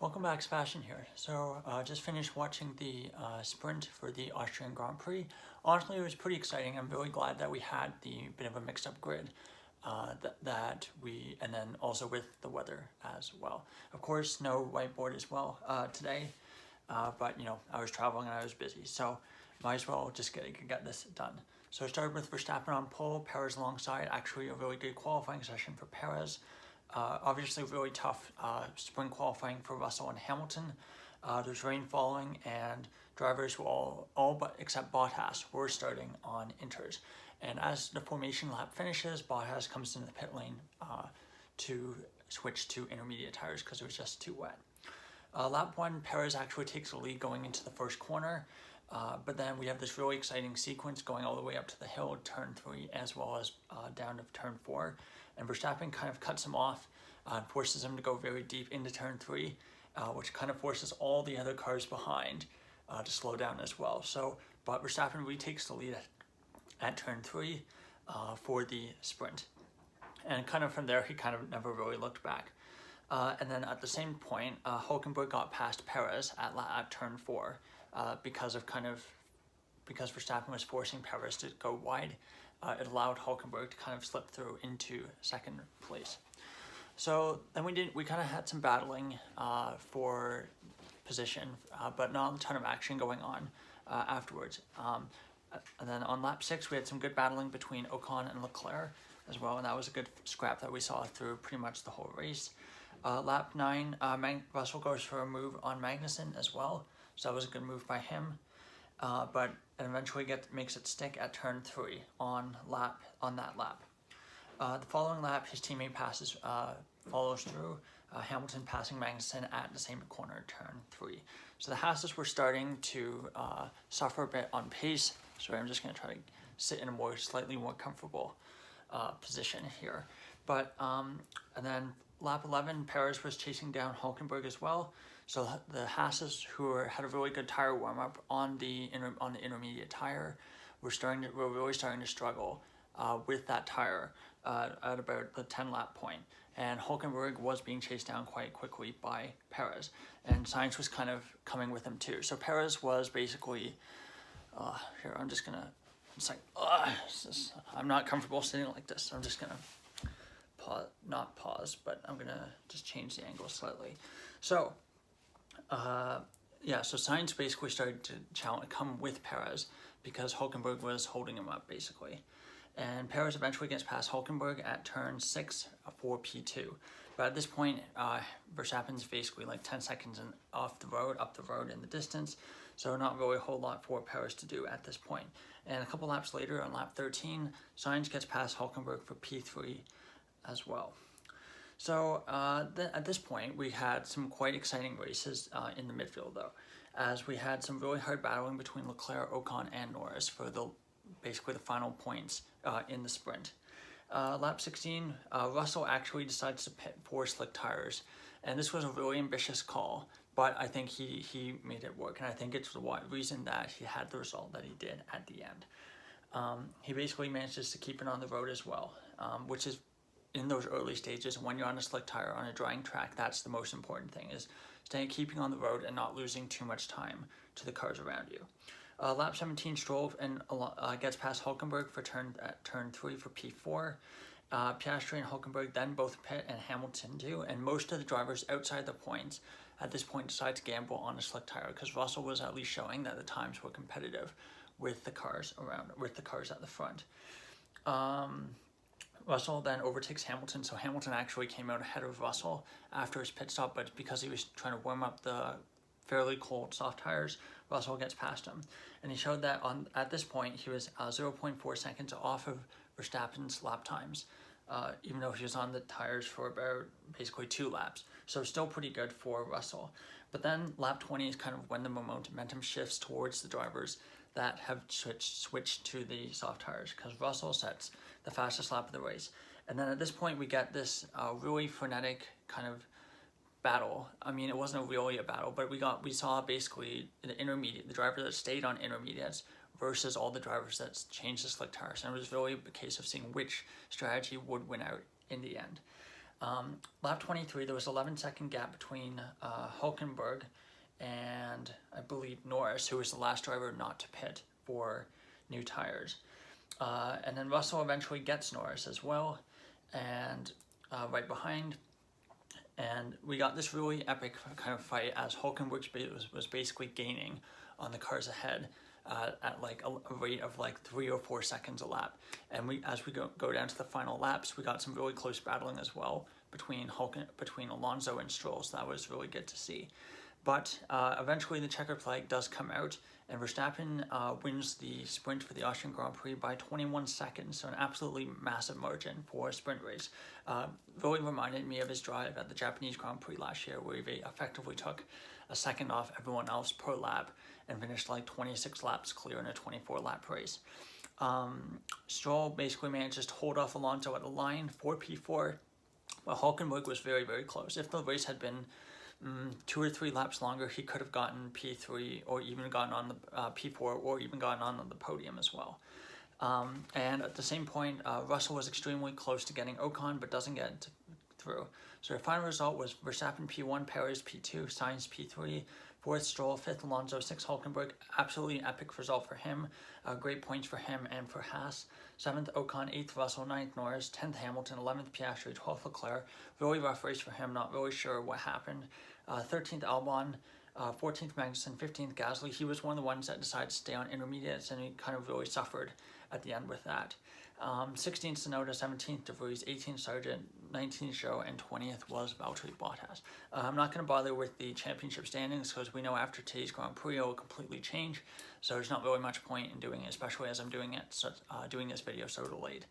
Welcome back, Sebastian here. So just finished watching the sprint for the Austrian Grand Prix. Honestly, it was pretty exciting. I'm really glad that we had the bit of a mixed up grid and then also with the weather as well. Of course, no whiteboard as well today, but I was traveling and I was busy, so might as well just get this done. So I started with Verstappen on pole, Perez alongside. Actually, a really good qualifying session for Perez. Obviously really tough sprint qualifying for Russell and Hamilton. There's rain falling and drivers were all but except Bottas were starting on inters. And as the formation lap finishes, Bottas comes into the pit lane to switch to intermediate tires because it was just too wet. Lap 1, Perez actually takes the lead going into the first corner, but then we have this really exciting sequence going all the way up to the hill, turn 3, as well as down to turn 4. And Verstappen kind of cuts him off and forces him to go very deep into turn 3, which kind of forces all the other cars behind to slow down as well. But Verstappen retakes the lead at turn 3 for the sprint. And kind of from there, he kind of never really looked back. And then at the same point, Hülkenberg got past Perez at turn 4 because Verstappen was forcing Perez to go wide. It allowed Hülkenberg to kind of slip through into second place. So then we kind of had some battling for position, but not a ton of action going on afterwards. And then on lap 6, we had some good battling between Ocon and Leclerc as well, and that was a good scrap that we saw through pretty much the whole race. Lap 9, Russell goes for a move on Magnussen as well, so that was a good move by him. But eventually makes it stick at turn 3 on that lap. The following lap, his teammate follows through, Hamilton passing Magnussen at the same corner, turn 3. So the Haas's were starting to suffer a bit on pace. Sorry, I'm just going to try to sit in a slightly more comfortable position here. But and then lap 11, Perez was chasing down Hülkenberg as well. So the Haas's, who had a really good tire warm up on the intermediate tire, were really starting to struggle with that tire at about the 10 lap point. And Hülkenberg was being chased down quite quickly by Perez, and Sainz was kind of coming with him too. So Perez was basically here. I'm just gonna. It's like I'm not comfortable sitting like this. I'm just gonna not pause, but I'm gonna just change the angle slightly. So. So Sainz basically started to come with Perez because Hülkenberg was holding him up basically. And Perez eventually gets past Hülkenberg at turn 6 for P2. But at this point, Verstappen's basically like 10 seconds up the road in the distance. So not really a whole lot for Perez to do at this point. And a couple laps later on lap 13, Sainz gets past Hülkenberg for P3 as well. So at this point, we had some quite exciting races in the midfield, though, as we had some really hard battling between Leclerc, Ocon, and Norris for basically the final points in the sprint. Lap 16, Russell actually decides to pit 4 slick tires, and this was a really ambitious call, but I think he made it work, and I think it's the reason that he had the result that he did at the end. He basically manages to keep it on the road as well, which is in those early stages. When you're on a slick tire on a drying track, that's the most important thing, is keeping on the road and not losing too much time to the cars around you. Lap 17, Stroll and gets past Hülkenberg for turn 3 for P4. Piastri and Hülkenberg then both pit, and Hamilton do, and most of the drivers outside the points at this point decide to gamble on a slick tire because Russell was at least showing that the times were competitive with the cars at the front. Russell then overtakes Hamilton, so Hamilton actually came out ahead of Russell after his pit stop, but because he was trying to warm up the fairly cold soft tires, Russell gets past him. And he showed that at this point he was 0.4 seconds off of Verstappen's lap times, even though he was on the tires for about basically 2 laps. So still pretty good for Russell. But then lap 20 is kind of when the momentum shifts towards the drivers that have switched to the soft tires, because Russell sets the fastest lap of the race. And then at this point we get this really frenetic kind of battle. I mean, it wasn't really a battle, but we saw basically the driver that stayed on intermediates versus all the drivers that changed the slick tires. And it was really a case of seeing which strategy would win out in the end. Lap 23, there was 11-second gap between Hulkenberg and I believe Norris, who was the last driver not to pit for new tires. And then Russell eventually gets Norris as well, and right behind. And we got this really epic kind of fight as Hulkenberg was basically gaining on the cars ahead at like a rate of like 3 or 4 seconds a lap. And as we go down to the final laps, we got some really close battling as well between Alonso and Stroll. So that was really good to see. But eventually the checkered flag does come out, and Verstappen wins the sprint for the Austrian Grand Prix by 21 seconds, so an absolutely massive margin for a sprint race. Really reminded me of his drive at the Japanese Grand Prix last year, where he effectively took a second off everyone else per lap and finished like 26 laps clear in a 24-lap race. Stroll basically manages to hold off Alonso at the line for P4, while Hulkenberg was very, very close. If the race had been 2 or 3 laps longer, he could have gotten P3 or even gotten on the P4 or even gotten on the podium as well. And at the same point, Russell was extremely close to getting Ocon, but doesn't get through. So the final result was Verstappen P1, Perez P2, Sainz P3, 4th Stroll, 5th Alonso, 6th Hulkenberg. Absolutely epic result for him. Great points for him and for Haas. 7th Ocon, 8th Russell, 9th Norris, 10th Hamilton, 11th Piastri, 12th Leclerc. Really rough race for him, not really sure what happened. 13th Albon, 14th Magnussen, 15th Gasly. He was one of the ones that decided to stay on intermediates, and he kind of really suffered at the end with that. 16th Tsunoda, 17th De Vries, 18th Sargent, 19th Zhou, and 20th was Valtteri Bottas. I'm not going to bother with the championship standings because we know after today's Grand Prix it will completely change, so there's not really much point in doing it, especially as I'm doing this video so delayed.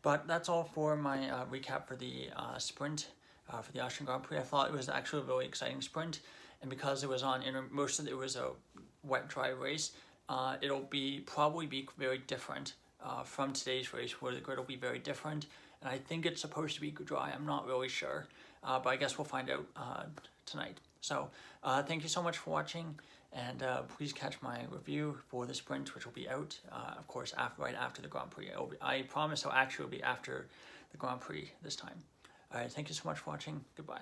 But that's all for my recap for the sprint for the Austrian Grand Prix. I thought it was actually a really exciting sprint, and because it was on most of it was a wet dry race, it'll probably be very different from today's race, where the grid will be very different, and I think it's supposed to be dry. I'm not really sure, but I guess we'll find out tonight. So thank you so much for watching, and please catch my review for the sprint, which will be out, of course, right after the Grand Prix. I promise it'll actually be after the Grand Prix this time. All right, thank you so much for watching. Goodbye.